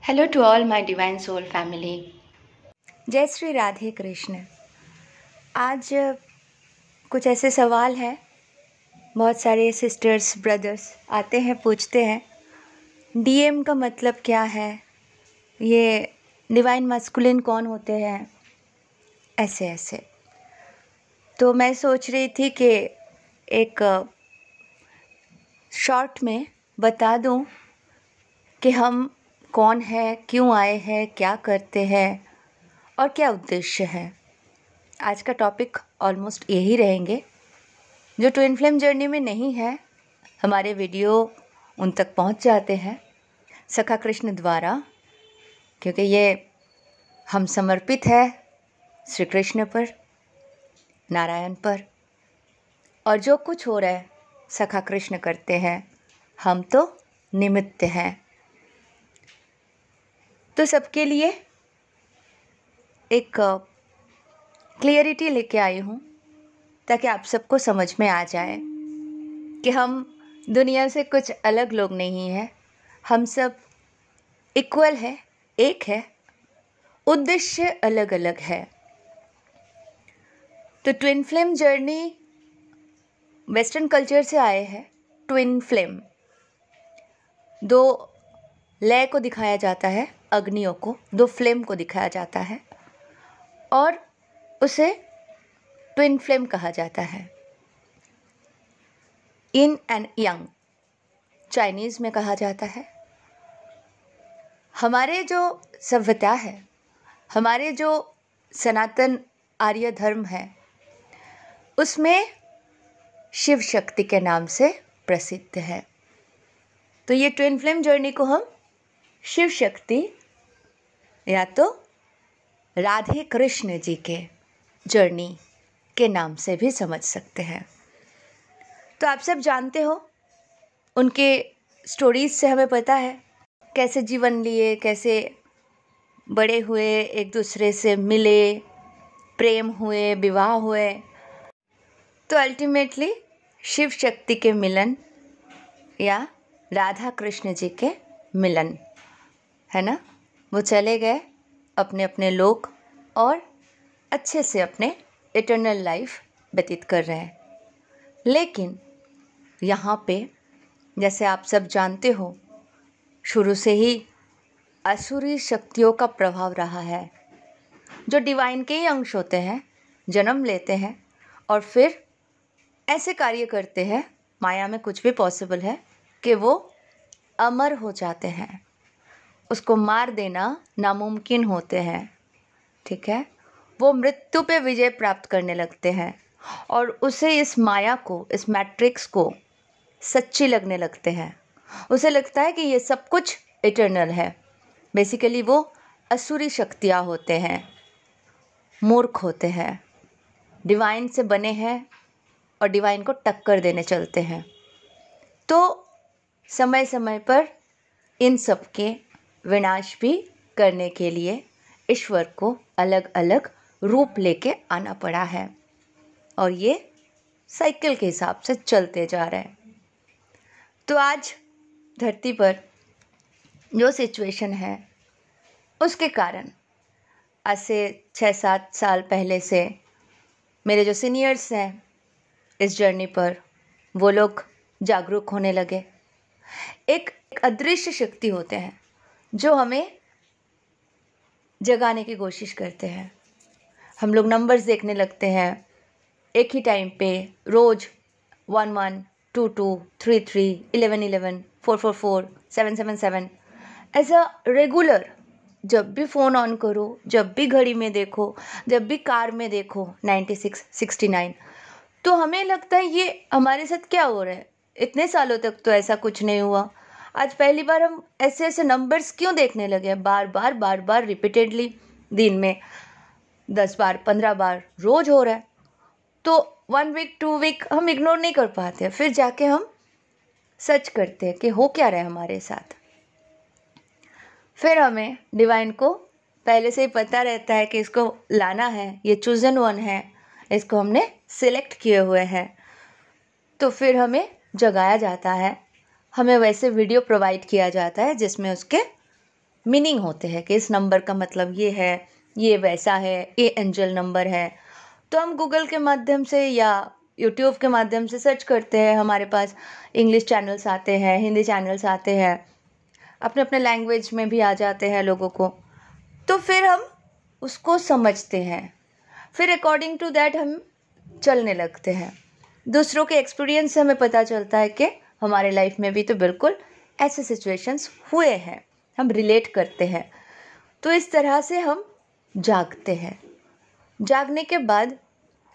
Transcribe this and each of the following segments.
Hello to all my divine soul family. जय श्री राधे कृष्ण। आज कुछ ऐसे सवाल हैं, बहुत सारे सिस्टर्स ब्रदर्स आते हैं पूछते हैं डीएम का मतलब क्या है, ये डिवाइन मस्कुलिन कौन होते हैं, ऐसे ऐसे। तो मैं सोच रही थी कि एक शॉर्ट में बता दूं कि हम कौन है, क्यों आए हैं, क्या करते हैं और क्या उद्देश्य है। आज का टॉपिक ऑलमोस्ट यही रहेंगे। जो ट्विन फ्लेम जर्नी में नहीं है, हमारे वीडियो उन तक पहुंच जाते हैं सखा कृष्ण द्वारा, क्योंकि ये हम समर्पित है श्री कृष्ण पर, नारायण पर, और जो कुछ हो रहा है सखा कृष्ण करते हैं, हम तो निमित्त हैं। तो सबके लिए एक क्लियरिटी लेके आई हूँ ताकि आप सबको समझ में आ जाए कि हम दुनिया से कुछ अलग लोग नहीं हैं, हम सब इक्वल है, एक है, उद्देश्य अलग अलग है। तो twin flame journey western culture से आए हैं। ट्विन फ्लेम, दो लय को दिखाया जाता है, अग्नियों को, दो फ्लेम को दिखाया जाता है और उसे ट्विन फ्लेम कहा जाता है। इन एंड यंग चाइनीज़ में कहा जाता है। हमारे जो सभ्यता है, हमारे जो सनातन आर्य धर्म है, उसमें शिव शक्ति के नाम से प्रसिद्ध है। तो ये ट्विन फ्लेम जर्नी को हम शिव शक्ति या तो राधे कृष्ण जी के जर्नी के नाम से भी समझ सकते हैं। तो आप सब जानते हो, उनके स्टोरीज से हमें पता है कैसे जीवन लिए, कैसे बड़े हुए, एक दूसरे से मिले, प्रेम हुए, विवाह हुए। तो अल्टीमेटली शिव शक्ति के मिलन या राधा कृष्ण जी के मिलन है ना। वो चले गए अपने अपने लोक और अच्छे से अपने इटर्नल लाइफ व्यतीत कर रहे हैं। लेकिन यहाँ पे जैसे आप सब जानते हो, शुरू से ही असुरी शक्तियों का प्रभाव रहा है, जो डिवाइन के ही अंश होते हैं, जन्म लेते हैं और फिर ऐसे कार्य करते हैं, माया में कुछ भी पॉसिबल है कि वो अमर हो जाते हैं, उसको मार देना नामुमकिन होते हैं, ठीक है। वो मृत्यु पे विजय प्राप्त करने लगते हैं और उसे इस माया को, इस मैट्रिक्स को सच्ची लगने लगते हैं। उसे लगता है कि ये सब कुछ इटर्नल है। बेसिकली वो असुरी शक्तियाँ होते हैं, मूर्ख होते हैं, डिवाइन से बने हैं और डिवाइन को टक्कर देने चलते हैं। तो समय समय पर इन सब के विनाश भी करने के लिए ईश्वर को अलग अलग रूप लेके आना पड़ा है और ये साइकिल के हिसाब से चलते जा रहे हैं। तो आज धरती पर जो सिचुएशन है, उसके कारण आज से 6-7 साल पहले से मेरे जो सीनियर्स हैं इस जर्नी पर, वो लोग जागरूक होने लगे। एक अदृश्य शक्ति होते हैं जो हमें जगाने की कोशिश करते हैं। हम लोग नंबर्स देखने लगते हैं, एक ही टाइम पे रोज़ 11, 22, 33, 11, 444, 777, ऐसा रेगुलर। जब भी फ़ोन ऑन करो, जब भी घड़ी में देखो, जब भी कार में देखो 96, 69, तो हमें लगता है ये हमारे साथ क्या हो रहा है। इतने सालों तक तो ऐसा कुछ नहीं हुआ, आज पहली बार हम ऐसे ऐसे नंबर्स क्यों देखने लगे, बार बार रिपीटेडली, दिन में 10 बार 15 बार रोज हो रहा है। तो 1 वीक 2 वीक हम इग्नोर नहीं कर पाते, फिर जाके हम सर्च करते हैं कि हो क्या रहा है हमारे साथ। फिर हमें डिवाइन को पहले से ही पता रहता है कि इसको लाना है, ये चूजन वन है, इसको हमने सिलेक्ट किए हुए हैं। तो फिर हमें जगाया जाता है, हमें वैसे वीडियो प्रोवाइड किया जाता है जिसमें उसके मीनिंग होते हैं कि इस नंबर का मतलब ये है, ये वैसा है, ये एंजल नंबर है। तो हम गूगल के माध्यम से या यूट्यूब के माध्यम से सर्च करते हैं, हमारे पास इंग्लिश चैनल्स आते हैं, हिंदी चैनल्स आते हैं, अपने अपने लैंग्वेज में भी आ जाते हैं लोगों को। तो फिर हम उसको समझते हैं, फिर अकॉर्डिंग टू दैट हम चलने लगते हैं। दूसरों के एक्सपीरियंस से हमें पता चलता है कि हमारे लाइफ में भी तो बिल्कुल ऐसे सिचुएशंस हुए हैं, हम रिलेट करते हैं। तो इस तरह से हम जागते हैं। जागने के बाद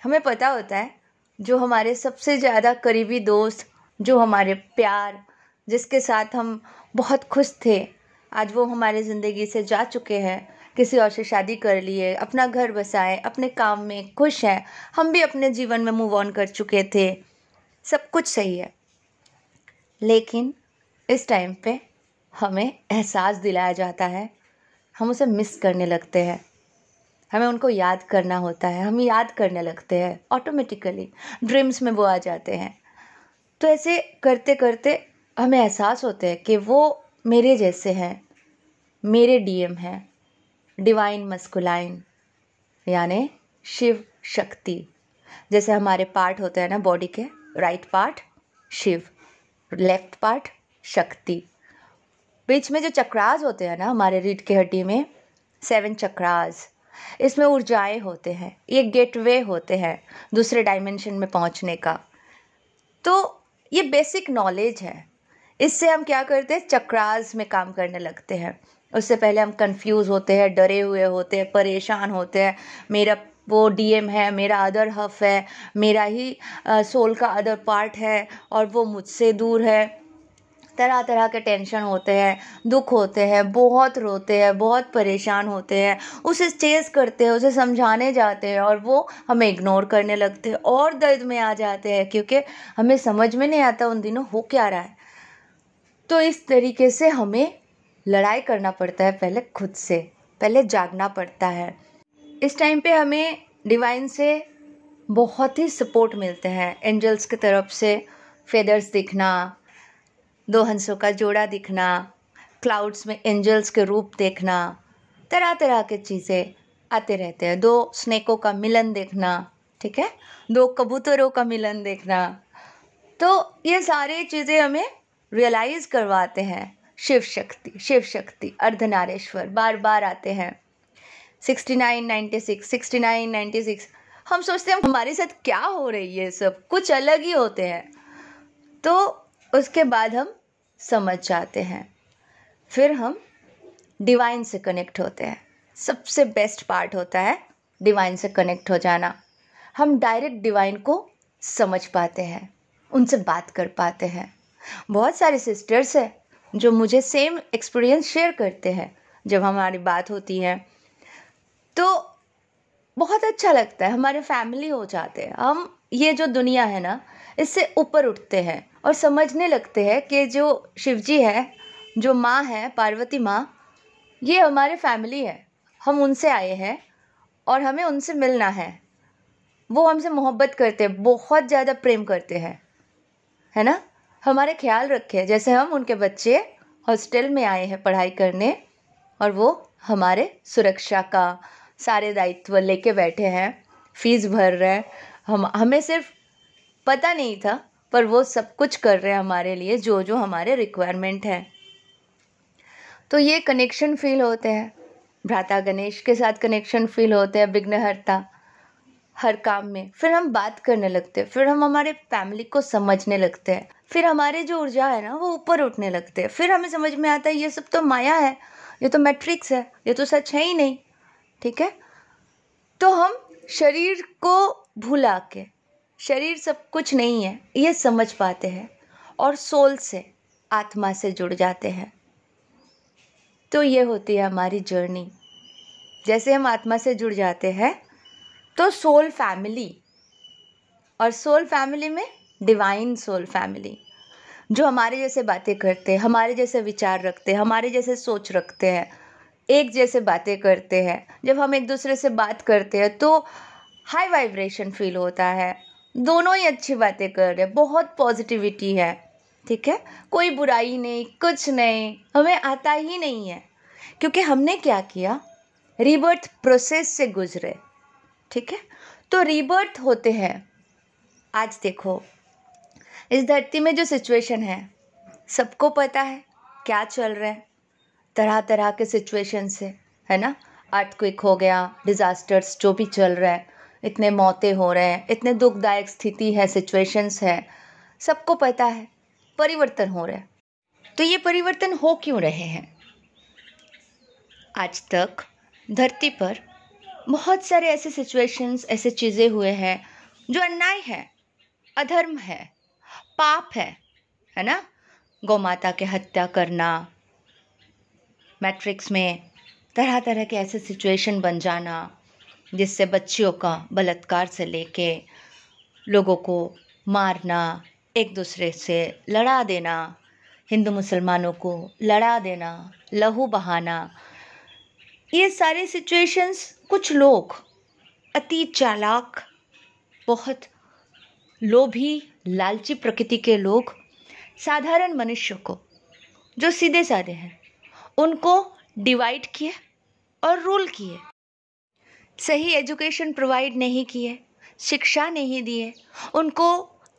हमें पता होता है जो हमारे सबसे ज़्यादा करीबी दोस्त, जो हमारे प्यार, जिसके साथ हम बहुत खुश थे, आज वो हमारे ज़िंदगी से जा चुके हैं, किसी और से शादी कर लिए, अपना घर बसाए, अपने काम में खुश हैं, हम भी अपने जीवन में मूव ऑन कर चुके थे, सब कुछ सही है। लेकिन इस टाइम पे हमें एहसास दिलाया जाता है, हम उसे मिस करने लगते हैं, हमें उनको याद करना होता है, हम याद करने लगते हैं ऑटोमेटिकली, ड्रीम्स में वो आ जाते हैं। तो ऐसे करते करते हमें एहसास होता है कि वो मेरे जैसे हैं, मेरे डीएम हैं, डिवाइन मस्कुलाइन, यानी शिव शक्ति। जैसे हमारे पार्ट होते हैं ना बॉडी के, right part Shiv, left part Shakti. बीच में जो चक्रास होते हैं ना हमारे रीढ़ की हड्डी में, 7 चक्रास, इसमें ऊर्जाएं होते हैं, ये गेटवे होते हैं दूसरे डायमेंशन में पहुंचने का। तो ये बेसिक नॉलेज है, इससे हम क्या करते हैं, चक्रास में काम करने लगते हैं। उससे पहले हम कंफ्यूज होते हैं, डरे हुए होते हैं, परेशान होते हैं, मेरा वो डीएम है, मेरा अदर हफ है, मेरा ही सोल का अदर पार्ट है और वो मुझसे दूर है। तरह तरह के टेंशन होते हैं, दुख होते हैं, बहुत रोते हैं, बहुत परेशान होते हैं, उसे चेस करते हैं, उसे समझाने जाते हैं और वो हमें इग्नोर करने लगते हैं और दर्द में आ जाते हैं, क्योंकि हमें समझ में नहीं आता उन दिनों हो क्या रहा है। तो इस तरीके से हमें लड़ाई करना पड़ता है, पहले खुद से, पहले जागना पड़ता है। इस टाइम पे हमें डिवाइन से बहुत ही सपोर्ट मिलते हैं, एंजल्स की तरफ से फेदर्स दिखना, 2 हंसों का जोड़ा दिखना, क्लाउड्स में एंजल्स के रूप देखना, तरह तरह के चीज़ें आते रहते हैं, 2 स्नेकों का मिलन देखना, ठीक है, 2 कबूतरों का मिलन देखना। तो ये सारी चीज़ें हमें रियलाइज़ करवाते हैं। शिव शक्ति अर्धनारेश्वर बार बार आते हैं। 6996 हम सोचते हैं हमारे साथ क्या हो रही है, सब कुछ अलग ही होते हैं। तो उसके बाद हम समझ जाते हैं, फिर हम डिवाइन से कनेक्ट होते हैं। सबसे बेस्ट पार्ट होता है डिवाइन से कनेक्ट हो जाना। हम डायरेक्ट डिवाइन को समझ पाते हैं, उनसे बात कर पाते हैं। बहुत सारे सिस्टर्स हैं जो मुझे सेम एक्सपीरियंस शेयर करते हैं, जब हमारी बात होती है तो बहुत अच्छा लगता है, हमारे फैमिली हो जाते हैं हम। ये जो दुनिया है ना, इससे ऊपर उठते हैं और समझने लगते हैं कि जो शिवजी है, जो माँ है पार्वती माँ, ये हमारे फैमिली है, हम उनसे आए हैं और हमें उनसे मिलना है। वो हमसे मोहब्बत करते हैं, बहुत ज़्यादा प्रेम करते हैं, है ना, हमारे ख्याल रखे। जैसे हम उनके बच्चे हॉस्टल में आए हैं पढ़ाई करने और वो हमारे सुरक्षा का सारे दायित्व लेके बैठे हैं, फीस भर रहे हैं। हमें सिर्फ पता नहीं था, पर वो सब कुछ कर रहे हैं हमारे लिए, जो जो हमारे रिक्वायरमेंट है। तो ये कनेक्शन फील होते हैं, भ्राता गणेश के साथ कनेक्शन फील होते हैं, विघ्नहर्ता हर काम में। फिर हम बात करने लगते हैं, फिर हम हमारे फैमिली को समझने लगते हैं, फिर हमारे जो ऊर्जा है ना वो ऊपर उठने लगते हैं। फिर हमें समझ में आता है ये सब तो माया है, ये तो मैट्रिक्स है, ये तो सच है ही नहीं, ठीक है। तो हम शरीर को भुला के, शरीर सब कुछ नहीं है, ये समझ पाते हैं और सोल से, आत्मा से जुड़ जाते हैं। तो ये होती है हमारी जर्नी। जैसे हम आत्मा से जुड़ जाते हैं तो सोल फैमिली, और सोल फैमिली में डिवाइन सोल फैमिली, जो हमारे जैसे बातें करते हैं, हमारे जैसे विचार रखते हैं, हमारे जैसे सोच रखते हैं, एक जैसे बातें करते हैं। जब हम एक दूसरे से बात करते हैं तो हाई वाइब्रेशन फील होता है, दोनों ही अच्छी बातें कर रहे हैं, बहुत पॉजिटिविटी है, ठीक है, कोई बुराई नहीं, कुछ नहीं, हमें आता ही नहीं है। क्योंकि हमने क्या किया, रीबर्थ प्रोसेस से गुजरे। ठीक है, तो रीबर्थ होते हैं। आज देखो इस धरती में जो सिचुएशन है, सबको पता है क्या चल रहा है, तरह तरह के सिचुएशन से, है ना। अर्थक्वेक हो गया, डिज़ास्टर्स जो भी चल रहा है, इतने मौतें हो रहे हैं, इतने दुखदायक स्थिति है, सिचुएशंस है, सबको पता है परिवर्तन हो रहा है। तो ये परिवर्तन हो क्यों रहे हैं? आज तक धरती पर बहुत सारे ऐसे सिचुएशंस, ऐसे चीज़ें हुए हैं जो अन्याय है, अधर्म है, पाप है ना। गौ माता के हत्या करना, मैट्रिक्स में तरह तरह के ऐसे सिचुएशन बन जाना जिससे बच्चियों का बलात्कार से लेके लोगों को मारना, एक दूसरे से लड़ा देना, हिंदू मुसलमानों को लड़ा देना, लहू बहाना, ये सारे सिचुएशंस कुछ लोग अति चालाक, बहुत लोभी, लालची प्रकृति के लोग साधारण मनुष्य को, जो सीधे साधे हैं, उनको डिवाइड किए और रूल किए। सही एजुकेशन प्रोवाइड नहीं किए, शिक्षा नहीं दिए, उनको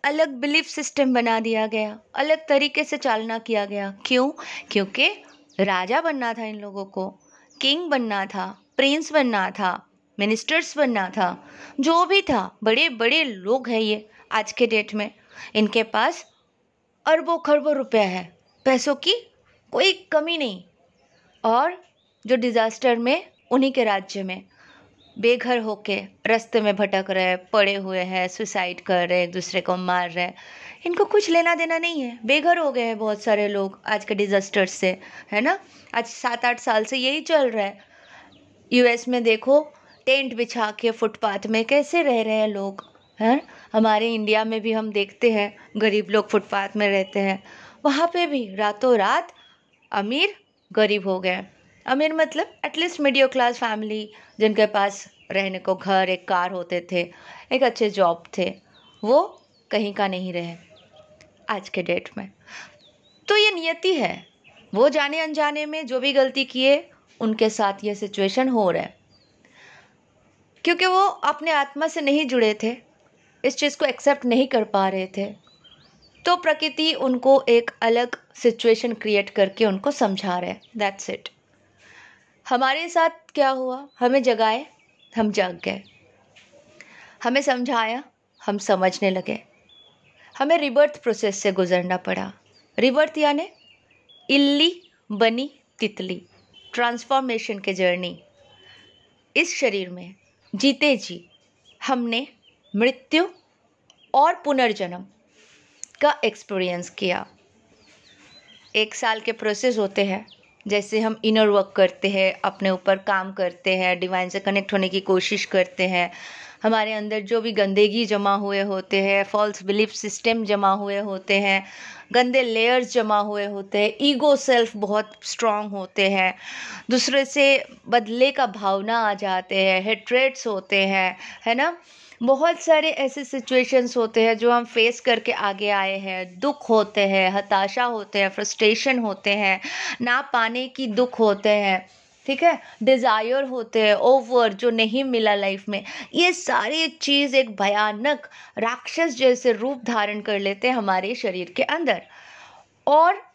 अलग बिलीफ सिस्टम बना दिया गया, अलग तरीके से चालना किया गया। क्यों? क्योंकि राजा बनना था, इन लोगों को किंग बनना था, प्रिंस बनना था, मिनिस्टर्स बनना था, जो भी था। बड़े बड़े लोग हैं ये आज के डेट में, इनके पास अरबों खरबों रुपया है, पैसों की कोई कमी नहीं। और जो डिज़ास्टर में उन्हीं के राज्य में बेघर होके रास्ते में भटक रहे, पड़े हुए हैं, सुसाइड कर रहे, एक दूसरे को मार रहे, इनको कुछ लेना देना नहीं है। बेघर हो गए हैं बहुत सारे लोग आज के डिज़ास्टर से, है ना। आज 7-8 साल से यही चल रहा है। यूएस में देखो, टेंट बिछा के फुटपाथ में कैसे रह रहे हैं लोग, हैं। हमारे इंडिया में भी हम देखते हैं, गरीब लोग फुटपाथ में रहते हैं। वहाँ पे भी रातों रात अमीर गरीब हो गए। अमीर मतलब एटलीस्ट मिडिल क्लास फैमिली, जिनके पास रहने को घर, एक कार होते थे, एक अच्छे जॉब थे, वो कहीं का नहीं रहे आज के डेट में। तो ये नियति है, वो जाने अनजाने में जो भी गलती किए उनके साथ ये सिचुएशन हो रहा है, क्योंकि वो अपने आत्मा से नहीं जुड़े थे, इस चीज़ को एक्सेप्ट नहीं कर पा रहे थे। तो प्रकृति उनको एक अलग सिचुएशन क्रिएट करके उनको समझा रहे हैं। That's it. हमारे साथ क्या हुआ, हमें जगाए, हम जाग गए, हमें समझाया, हम समझने लगे, हमें रिबर्थ प्रोसेस से गुजरना पड़ा। रिबर्थ यानी इल्ली बनी तितली, ट्रांसफॉर्मेशन के जर्नी। इस शरीर में जीते जी हमने मृत्यु और पुनर्जन्म का एक्सपीरियंस किया। 1 साल के प्रोसेस होते हैं, जैसे हम इनर वर्क करते हैं, अपने ऊपर काम करते हैं, डिवाइन से कनेक्ट होने की कोशिश करते हैं। हमारे अंदर जो भी गंदगी जमा हुए होते हैं, फॉल्स बिलीफ सिस्टम जमा हुए होते हैं, गंदे लेयर्स जमा हुए होते हैं, ईगो सेल्फ बहुत स्ट्रांग होते हैं, दूसरे से बदले का भावना आ जाते हैं, हेट्रेट्स होते हैं, है ना। बहुत सारे ऐसे सिचुएशंस होते हैं जो हम फेस करके आगे आए हैं। दुख होते हैं, हताशा होते हैं, फ्रस्ट्रेशन होते हैं, ना पाने की दुख होते हैं, ठीक है, डिज़ायर होते हैं ओवर, जो नहीं मिला लाइफ में। ये सारी चीज़ एक भयानक राक्षस जैसे रूप धारण कर लेते हैं हमारे शरीर के अंदर, और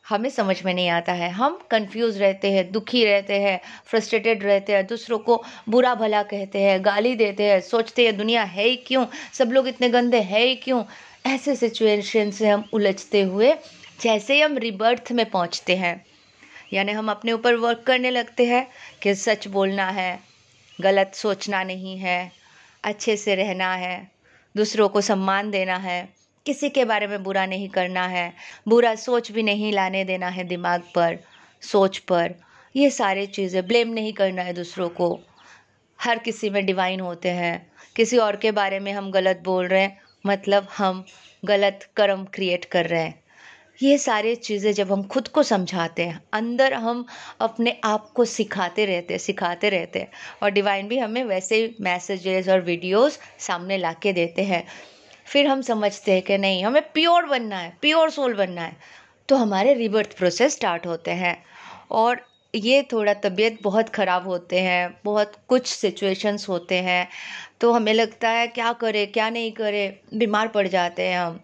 हमें समझ में नहीं आता है। हम कंफ्यूज रहते हैं, दुखी रहते हैं, फ्रस्ट्रेटेड रहते हैं, दूसरों को बुरा भला कहते हैं, गाली देते हैं, सोचते हैं दुनिया है ही क्यों, सब लोग इतने गंदे है ही क्यों। ऐसे सिचुएशन से हम उलझते हुए जैसे ही हम रिबर्थ में पहुंचते हैं, यानी हम अपने ऊपर वर्क करने लगते हैं कि सच बोलना है, गलत सोचना नहीं है, अच्छे से रहना है, दूसरों को सम्मान देना है, किसी के बारे में बुरा नहीं करना है, बुरा सोच भी नहीं लाने देना है दिमाग पर, सोच पर। ये सारी चीज़ें, ब्लेम नहीं करना है दूसरों को। हर किसी में डिवाइन होते हैं। किसी और के बारे में हम गलत बोल रहे हैं, मतलब हम गलत कर्म क्रिएट कर रहे हैं। ये सारी चीज़ें जब हम खुद को समझाते हैं, अंदर हम अपने आप को सिखाते रहते हैं, और डिवाइन भी हमें वैसे मैसेजेस और वीडियोस सामने ला के देते हैं। फिर हम समझते हैं कि नहीं, हमें प्योर बनना है, प्योर सोल बनना है, तो हमारे रिबर्थ प्रोसेस स्टार्ट होते हैं। और ये थोड़ा तबीयत बहुत ख़राब होते हैं, बहुत कुछ सिचुएशंस होते हैं, तो हमें लगता है क्या करें क्या नहीं करें, बीमार पड़ जाते हैं हम।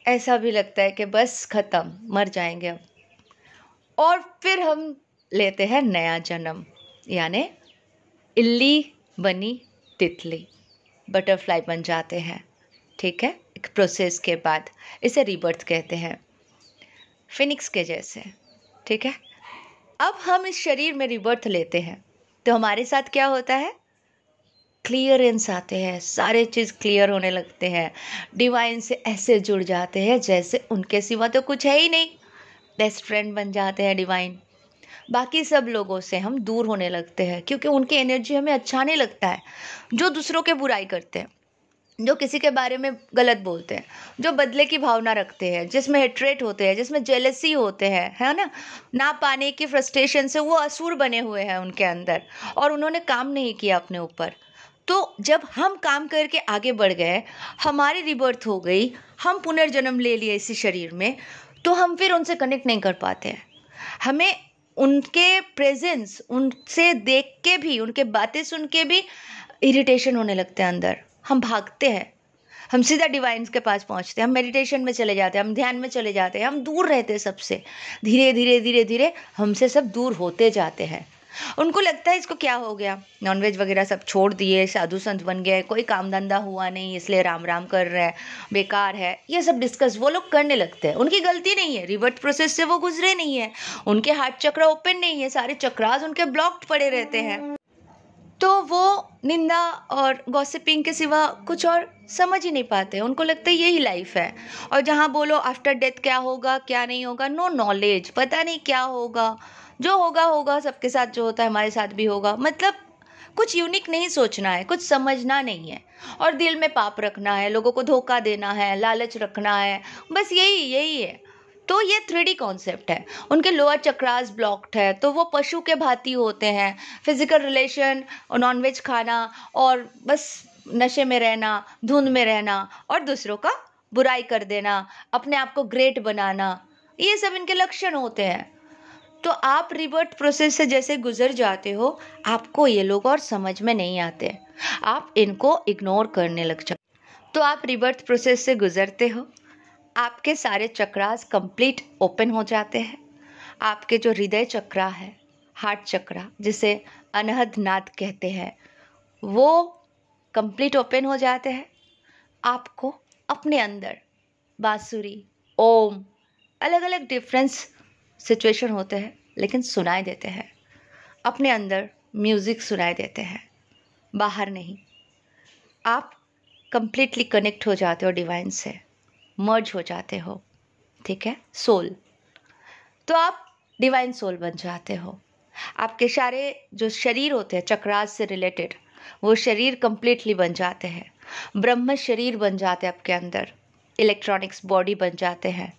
ऐसा भी लगता है कि बस ख़त्म, मर जाएंगे अब। और फिर हम लेते हैं नया जन्म, यानी इल्ली बनी तितली, बटरफ्लाई बन जाते हैं। ठीक है, एक प्रोसेस के बाद इसे रीबर्थ कहते हैं, फिनिक्स के जैसे। ठीक है, अब हम इस शरीर में रीबर्थ लेते हैं तो हमारे साथ क्या होता है, क्लियरेंस आते हैं, सारे चीज़ क्लियर होने लगते हैं, डिवाइन से ऐसे जुड़ जाते हैं जैसे उनके सिवा तो कुछ है ही नहीं। बेस्ट फ्रेंड बन जाते हैं डिवाइन। बाकी सब लोगों से हम दूर होने लगते हैं क्योंकि उनकी एनर्जी हमें अच्छा नहीं लगता है। जो दूसरों के बुराई करते हैं, जो किसी के बारे में गलत बोलते हैं, जो बदले की भावना रखते हैं, जिसमें हेट्रेट होते हैं, जिसमें जेलसी होते हैं, है ना पाने की फ्रस्ट्रेशन से वो असुर बने हुए हैं उनके अंदर, और उन्होंने काम नहीं किया अपने ऊपर। तो जब हम काम करके आगे बढ़ गए, हमारी रिबर्थ हो गई, हम पुनर्जन्म ले लिए इसी शरीर में, तो हम फिर उनसे कनेक्ट नहीं कर पाते हैं। हमें उनके प्रेजेंस, उनसे देख के भी, उनके बातें सुन के भी इरिटेशन होने लगते हैं अंदर। हम भागते हैं, हम सीधा डिवाइन्स के पास पहुंचते हैं, हम मेडिटेशन में चले जाते हैं, हम ध्यान में चले जाते हैं, हम दूर रहते हैं सबसे। धीरे धीरे धीरे धीरे हमसे सब दूर होते जाते हैं। उनको लगता है इसको क्या हो गया, नॉनवेज वगैरह सब छोड़ दिए, साधु संत बन गए, कोई काम धंधा हुआ नहीं इसलिए राम राम कर रहे हैं, बेकार है, ये सब डिस्कस वो लोग करने लगते हैं। उनकी गलती नहीं है, रिवर्ट प्रोसेस से वो गुजरे नहीं है, उनके हार्ट चक्र ओपन नहीं है, सारे चक्रास उनके ब्लॉक्ड पड़े रहते हैं। तो वो निंदा और गॉसिपिंग के सिवा कुछ और समझ ही नहीं पाते। उनको लगता है यही लाइफ है, और जहाँ बोलो आफ्टर डेथ क्या होगा क्या नहीं होगा, नो नॉलेज, पता नहीं क्या होगा, जो होगा होगा, सबके साथ जो होता है हमारे साथ भी होगा। मतलब कुछ यूनिक नहीं सोचना है, कुछ समझना नहीं है, और दिल में पाप रखना है, लोगों को धोखा देना है, लालच रखना है, बस यही है। तो ये 3D कॉन्सेप्ट है। उनके लोअर चक्रास ब्लॉक्ड है, तो वो पशु के भांति होते हैं। फिजिकल रिलेशन और नॉनवेज खाना और बस नशे में रहना, धुंध में रहना, और दूसरों का बुराई कर देना, अपने आप को ग्रेट बनाना, ये सब इनके लक्षण होते हैं। तो आप रिबर्थ प्रोसेस से जैसे गुजर जाते हो, आपको ये लोग और समझ में नहीं आते, आप इनको इग्नोर करने लग जाते। तो आप रिबर्थ प्रोसेस से गुजरते हो, आपके सारे चक्रास कंप्लीट ओपन हो जाते हैं। आपके जो हृदय चक्रा है, हार्ट चक्रा, जिसे अनहद नाद कहते हैं, वो कंप्लीट ओपन हो जाते हैं। आपको अपने अंदर बांसुरी, ओम, अलग अलग डिफरेंस सिचुएशन होते हैं, लेकिन सुनाई देते हैं। अपने अंदर म्यूज़िक सुनाई देते हैं, बाहर नहीं। आप कंप्लीटली कनेक्ट हो जाते हो डिवाइन से, मर्ज हो जाते हो। ठीक है, सोल। तो आप डिवाइन सोल बन जाते हो। आपके सारे जो शरीर होते हैं चक्रास से रिलेटेड, वो शरीर कंप्लीटली बन जाते हैं, ब्रह्म शरीर बन जाते हैं आपके अंदर, इलेक्ट्रॉनिक्स बॉडी बन जाते हैं,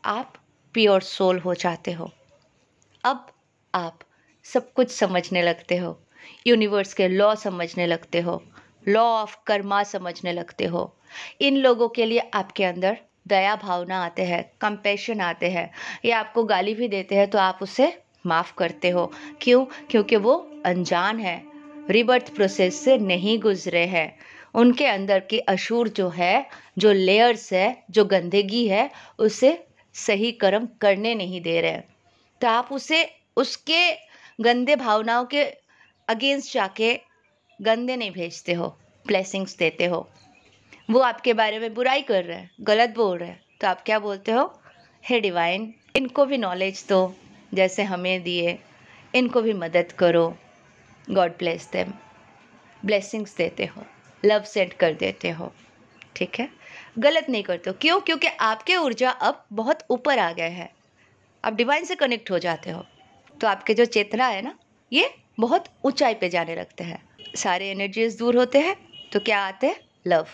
आप प्योर सोल हो जाते हो। अब आप सब कुछ समझने लगते हो, यूनिवर्स के लॉ समझने लगते हो, लॉ ऑफ कर्मा समझने लगते हो। इन लोगों के लिए आपके अंदर दया भावना आते हैं, कंपैशन आते हैं। ये आपको गाली भी देते हैं तो आप उसे माफ़ करते हो। क्यों? क्योंकि वो अनजान है, रिबर्थ प्रोसेस से नहीं गुजरे हैं। उनके अंदर की अशूर जो है, जो लेयर्स है, जो गंदगी है, उसे सही कर्म करने नहीं दे रहे हैं। तो आप उसे उसके गंदे भावनाओं के अगेंस्ट जाके गंदे नहीं भेजते हो, ब्लेसिंग्स देते हो। वो आपके बारे में बुराई कर रहे हैं, गलत बोल रहे हैं, तो आप क्या बोलते हो, हे डिवाइन, इनको भी नॉलेज दो जैसे हमें दिए, इनको भी मदद करो, गॉड ब्लेस देम। ब्लेसिंग्स देते हो, लव सेंड कर देते हो। ठीक है, गलत नहीं करते हो। क्यों? क्योंकि आपके ऊर्जा अब बहुत ऊपर आ गए हैं, आप डिवाइन से कनेक्ट हो जाते हो। तो आपके जो चेतना है ना, ये बहुत ऊंचाई पे जाने लगते हैं। सारे एनर्जीज दूर होते हैं तो क्या आते हैं, लव,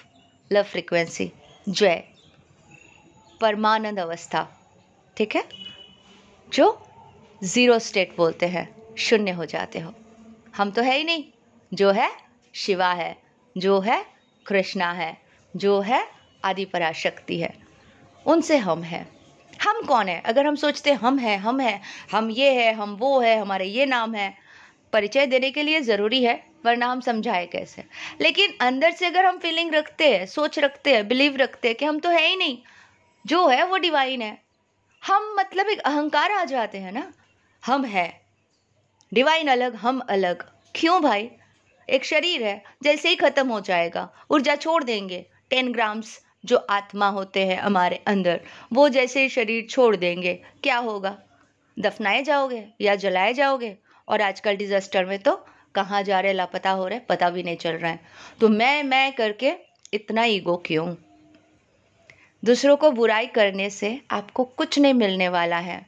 लव फ्रिक्वेंसी, जय, परमानंद अवस्था। ठीक है, जो ज़ीरो स्टेट बोलते हैं, शून्य हो जाते हो। हम तो है ही नहीं, जो है शिवा है, जो है कृष्णा है, जो है आदि पराशक्ति है, उनसे हम हैं। हम कौन है? अगर हम सोचते हम हैं, हम ये है, हम वो है, हमारे ये नाम है, परिचय देने के लिए ज़रूरी है, वरना हम समझाए कैसे? लेकिन अंदर से अगर हम फीलिंग रखते हैं, सोच रखते हैं, बिलीव रखते हैं कि हम तो है ही नहीं, जो है वो डिवाइन है, हम मतलब एक अहंकार आ जाते हैं ना, हम है डिवाइन अलग, हम अलग। क्यों भाई? एक शरीर है, जैसे ही खत्म हो जाएगा, ऊर्जा छोड़ देंगे। 10 ग्राम्स जो आत्मा होते हैं हमारे अंदर, वो जैसे ही शरीर छोड़ देंगे, क्या होगा? दफनाए जाओगे या जलाए जाओगे। और आजकल डिजास्टर में तो कहाँ जा रहे, लापता हो रहे, पता भी नहीं चल रहा है। तो मैं करके इतना ईगो क्यों? दूसरों को बुराई करने से आपको कुछ नहीं मिलने वाला है।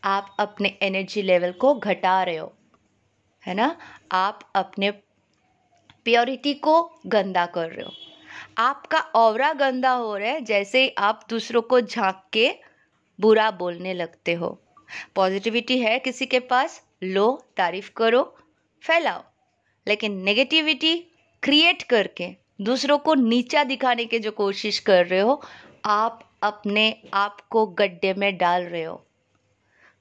आप अपने एनर्जी लेवल को घटा रहे हो, है ना? आप अपने प्योरिटी को गंदा कर रहे हो। आपका ऑरा गंदा हो रहा है जैसे ही आप दूसरों को झांक के बुरा बोलने लगते हो। पॉजिटिविटी है किसी के पास, लो, तारीफ करो, फैलाओ। लेकिन नेगेटिविटी क्रिएट करके दूसरों को नीचा दिखाने की जो कोशिश कर रहे हो, आप अपने आप को गड्ढे में डाल रहे हो।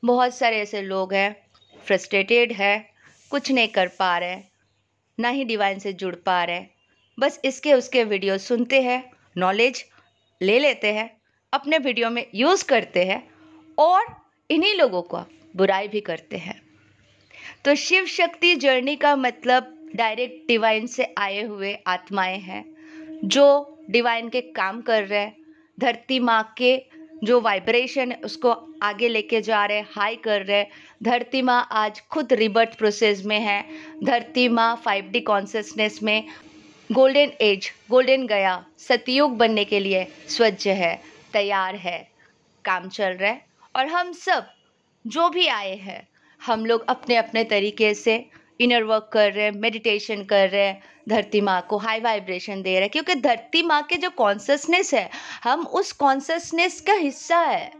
बहुत सारे ऐसे लोग हैं, फ्रस्ट्रेटेड है, कुछ नहीं कर पा रहे, ना ही डिवाइन से जुड़ पा रहे, बस इसके उसके वीडियो सुनते हैं, नॉलेज ले लेते हैं, अपने वीडियो में यूज़ करते हैं और इन्हीं लोगों को बुराई भी करते हैं। तो शिव शक्ति जर्नी का मतलब डायरेक्ट डिवाइन से आए हुए आत्माएं हैं जो डिवाइन के काम कर रहे हैं, धरती माँ के जो वाइब्रेशन है उसको आगे लेके जा रहे, हाई कर रहे। धरती माँ आज खुद रिबर्थ प्रोसेस में है। धरती माँ 5D कॉन्शियसनेस में गोल्डन एज, गोल्डन गया, सतयुग बनने के लिए सज्ज है, तैयार है, काम चल रहा है। और हम सब जो भी आए हैं, हम लोग अपने अपने तरीके से इनर वर्क कर रहे हैं, मेडिटेशन कर रहे हैं, धरती माँ को हाई वाइब्रेशन दे रहे हैं, क्योंकि धरती माँ के जो कॉन्शियसनेस है, हम उस कॉन्शियसनेस का हिस्सा है।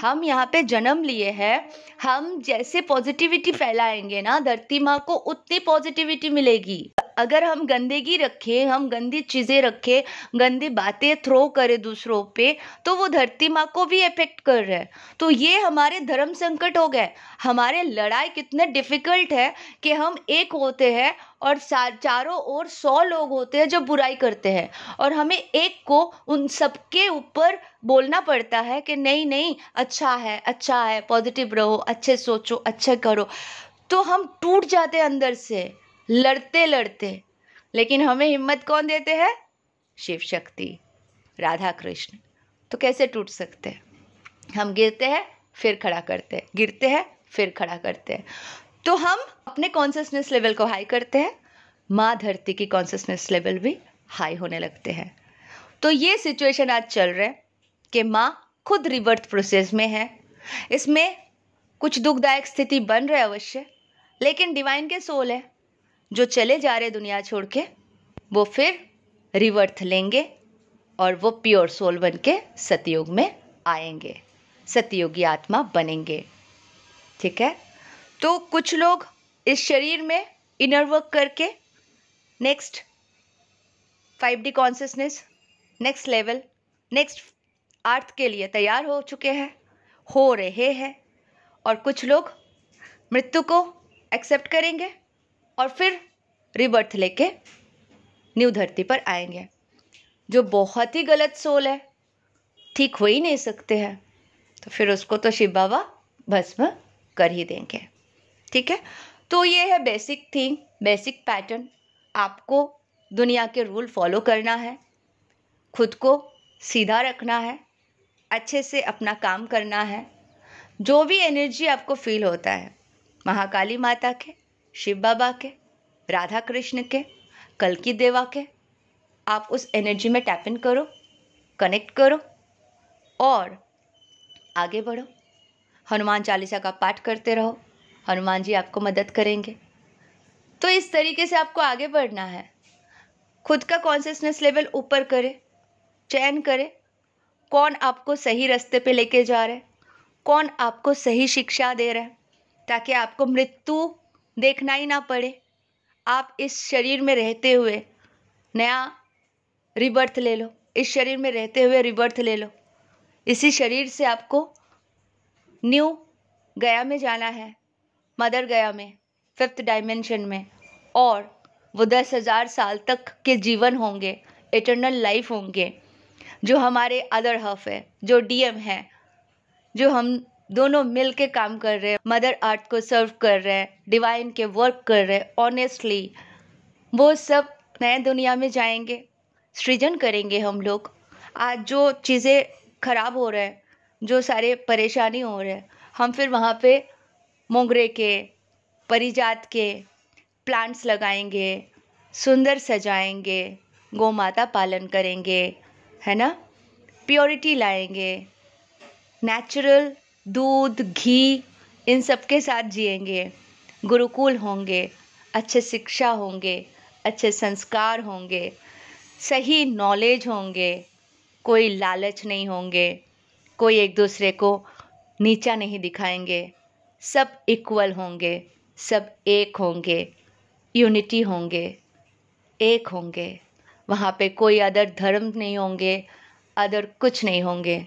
हम यहाँ पे जन्म लिए हैं, हम जैसे पॉजिटिविटी फैलाएंगे ना, धरती माँ को उतनी पॉजिटिविटी मिलेगी। अगर हम गंदगी रखें, हम गंदी चीज़ें रखें, गंदी बातें थ्रो करें दूसरों पे, तो वो धरती माँ को भी इफेक्ट कर रहा है। तो ये हमारे धर्म संकट हो गए। हमारे लड़ाई कितने डिफिकल्ट है कि हम एक होते हैं और चारों ओर 100 लोग होते हैं जो बुराई करते हैं, और हमें एक को उन सबके ऊपर बोलना पड़ता है कि नहीं नहीं, अच्छा है, पॉजिटिव रहो, अच्छे सोचो, अच्छे करो। तो हम टूट जाते हैं अंदर से, लड़ते लड़ते। लेकिन हमें हिम्मत कौन देते हैं? शिव शक्ति, राधा कृष्ण। तो कैसे टूट सकते हैं? हम गिरते हैं फिर खड़ा करते हैं, गिरते हैं फिर खड़ा करते हैं। तो हम अपने कॉन्शियसनेस लेवल को हाई करते हैं, माँ धरती की कॉन्शियसनेस लेवल भी हाई होने लगते हैं। तो ये सिचुएशन आज चल रहा है कि माँ खुद रिबर्थ प्रोसेस में है। इसमें कुछ दुखदायक स्थिति बन रहा है अवश्य, लेकिन डिवाइन के सोल है जो चले जा रहे दुनिया छोड़ के, वो फिर रिवर्थ लेंगे और वो प्योर सोल बन के सतयुग में आएंगे, सतयुगी आत्मा बनेंगे। ठीक है? तो कुछ लोग इस शरीर में इनर वर्क करके next 5D consciousness, next level, next earth के लिए तैयार हो चुके हैं, हो रहे हैं। और कुछ लोग मृत्यु को एक्सेप्ट करेंगे और फिर रिबर्थ लेके न्यू धरती पर आएंगे। जो बहुत ही गलत सोल है, ठीक हो ही नहीं सकते हैं, तो फिर उसको तो शिव बाबा भस्म कर ही देंगे। ठीक है? तो ये है बेसिक थिंग, बेसिक पैटर्न। आपको दुनिया के रूल फॉलो करना है, खुद को सीधा रखना है, अच्छे से अपना काम करना है। जो भी एनर्जी आपको फील होता है, महाकाली माता के, शिव बाबा के, राधा कृष्ण के, कल्की देवा के, आप उस एनर्जी में टैप इन करो, कनेक्ट करो और आगे बढ़ो। हनुमान चालीसा का पाठ करते रहो, हनुमान जी आपको मदद करेंगे। तो इस तरीके से आपको आगे बढ़ना है। खुद का कॉन्शियसनेस लेवल ऊपर करे, चयन करे कौन आपको सही रास्ते पे लेके जा रहा है, कौन आपको सही शिक्षा दे रहा है, ताकि आपको मृत्यु देखना ही ना पड़े। आप इस शरीर में रहते हुए नया रिबर्थ ले लो, इस शरीर में रहते हुए रिबर्थ ले लो। इसी शरीर से आपको न्यू गया में जाना है, मदर गया में, 5th डायमेंशन में, और वो 10,000 साल तक के जीवन होंगे, इटर्नल लाइफ होंगे, जो हमारे अदर हाफ है, जो डीएम है, जो हम दोनों मिल के काम कर रहे हैं, मदर अर्थ को सर्व कर रहे हैं, डिवाइन के वर्क कर रहे हैं ऑनेस्टली, वो सब नए दुनिया में जाएंगे, सृजन करेंगे हम लोग। आज जो चीज़ें खराब हो रहे हैं, जो सारे परेशानी हो रहे हैं, हम फिर वहाँ पे मोगरे के, परिजात के प्लांट्स लगाएंगे, सुंदर सजाएंगे, गौ माता पालन करेंगे, है ना, प्योरिटी लाएंगे, नेचुरल दूध घी इन सब के साथ जिएंगे, गुरुकुल होंगे, अच्छे शिक्षा होंगे, अच्छे संस्कार होंगे, सही नॉलेज होंगे, कोई लालच नहीं होंगे, कोई एक दूसरे को नीचा नहीं दिखाएंगे, सब इक्वल होंगे, सब एक होंगे, यूनिटी होंगे, एक होंगे। वहाँ पे कोई अदर धर्म नहीं होंगे, अदर कुछ नहीं होंगे,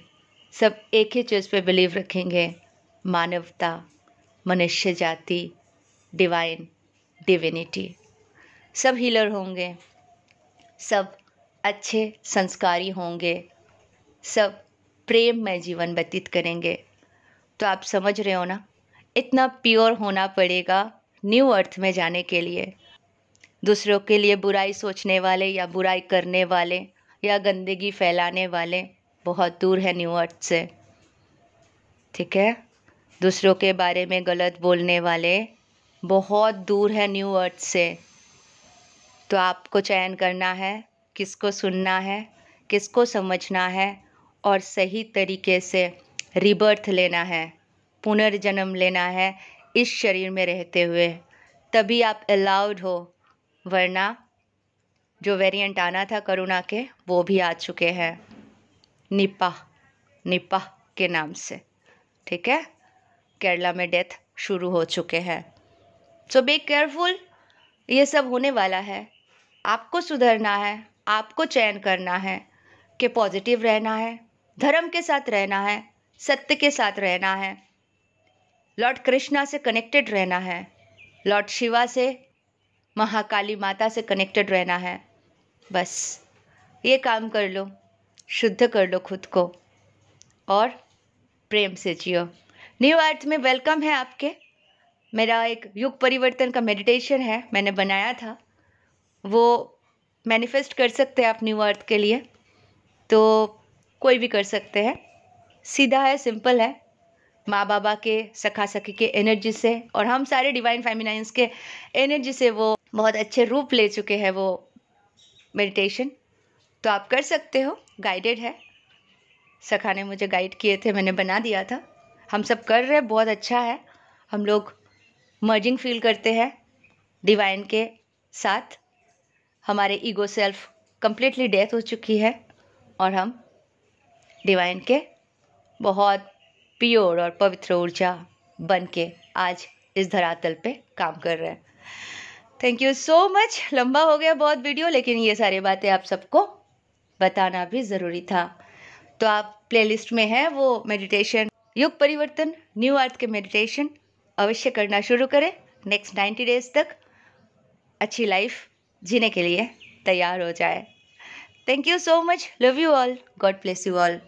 सब एक ही चीज़ पे बिलीव रखेंगे, मानवता, मनुष्य जाति, डिवाइन, डिविनिटी। सब हीलर होंगे, सब अच्छे संस्कारी होंगे, सब प्रेम में जीवन व्यतीत करेंगे। तो आप समझ रहे हो ना, इतना प्योर होना पड़ेगा न्यू अर्थ में जाने के लिए। दूसरों के लिए बुराई सोचने वाले या बुराई करने वाले या गंदगी फैलाने वाले बहुत दूर है न्यू अर्थ से, ठीक है। दूसरों के बारे में गलत बोलने वाले बहुत दूर है न्यू अर्थ से। तो आपको चयन करना है किसको सुनना है, किसको समझना है, और सही तरीके से रिबर्थ लेना है, पुनर्जन्म लेना है इस शरीर में रहते हुए, तभी आप अलाउड हो। वरना जो वेरिएंट आना था कोरोना के, वो भी आ चुके हैं, निपाह के नाम से, ठीक है। केरला में डेथ शुरू हो चुके हैं। सो बी केयरफुल, ये सब होने वाला है। आपको सुधरना है, आपको चयन करना है कि पॉजिटिव रहना है, धर्म के साथ रहना है, सत्य के साथ रहना है, लॉर्ड कृष्णा से कनेक्टेड रहना है, लॉर्ड शिवा से, महाकाली माता से कनेक्टेड रहना है। बस ये काम कर लो, शुद्ध कर लो खुद को और प्रेम से जियो। न्यू अर्थ में वेलकम है आपके। मेरा एक युग परिवर्तन का मेडिटेशन है, मैंने बनाया था, वो मैनिफेस्ट कर सकते हैं आप न्यू अर्थ के लिए, तो कोई भी कर सकते हैं। सीधा है, सिंपल है, माँ बाबा के, सखा सखी के एनर्जी से और हम सारे डिवाइन फेमिनाइंस के एनर्जी से वो बहुत अच्छे रूप ले चुके हैं वो मेडिटेशन। तो आप कर सकते हो, गाइडेड है, सखा ने मुझे गाइड किए थे, मैंने बना दिया था। हम सब कर रहे हैं, बहुत अच्छा है। हम लोग मर्जिंग फील करते हैं डिवाइन के साथ। हमारे ईगो सेल्फ कंप्लीटली डेथ हो चुकी है और हम डिवाइन के बहुत प्योर और पवित्र ऊर्जा बन के आज इस धरातल पे काम कर रहे हैं। Thank you so much. लंबा हो गया बहुत वीडियो, लेकिन ये सारी बातें आप सबको बताना भी ज़रूरी था। तो आप प्लेलिस्ट में है वो मेडिटेशन, युग परिवर्तन, न्यू अर्थ के मेडिटेशन अवश्य करना शुरू करें। नेक्स्ट 90 डेज तक अच्छी लाइफ जीने के लिए तैयार हो जाए। Thank you so much, love you all, God bless you all.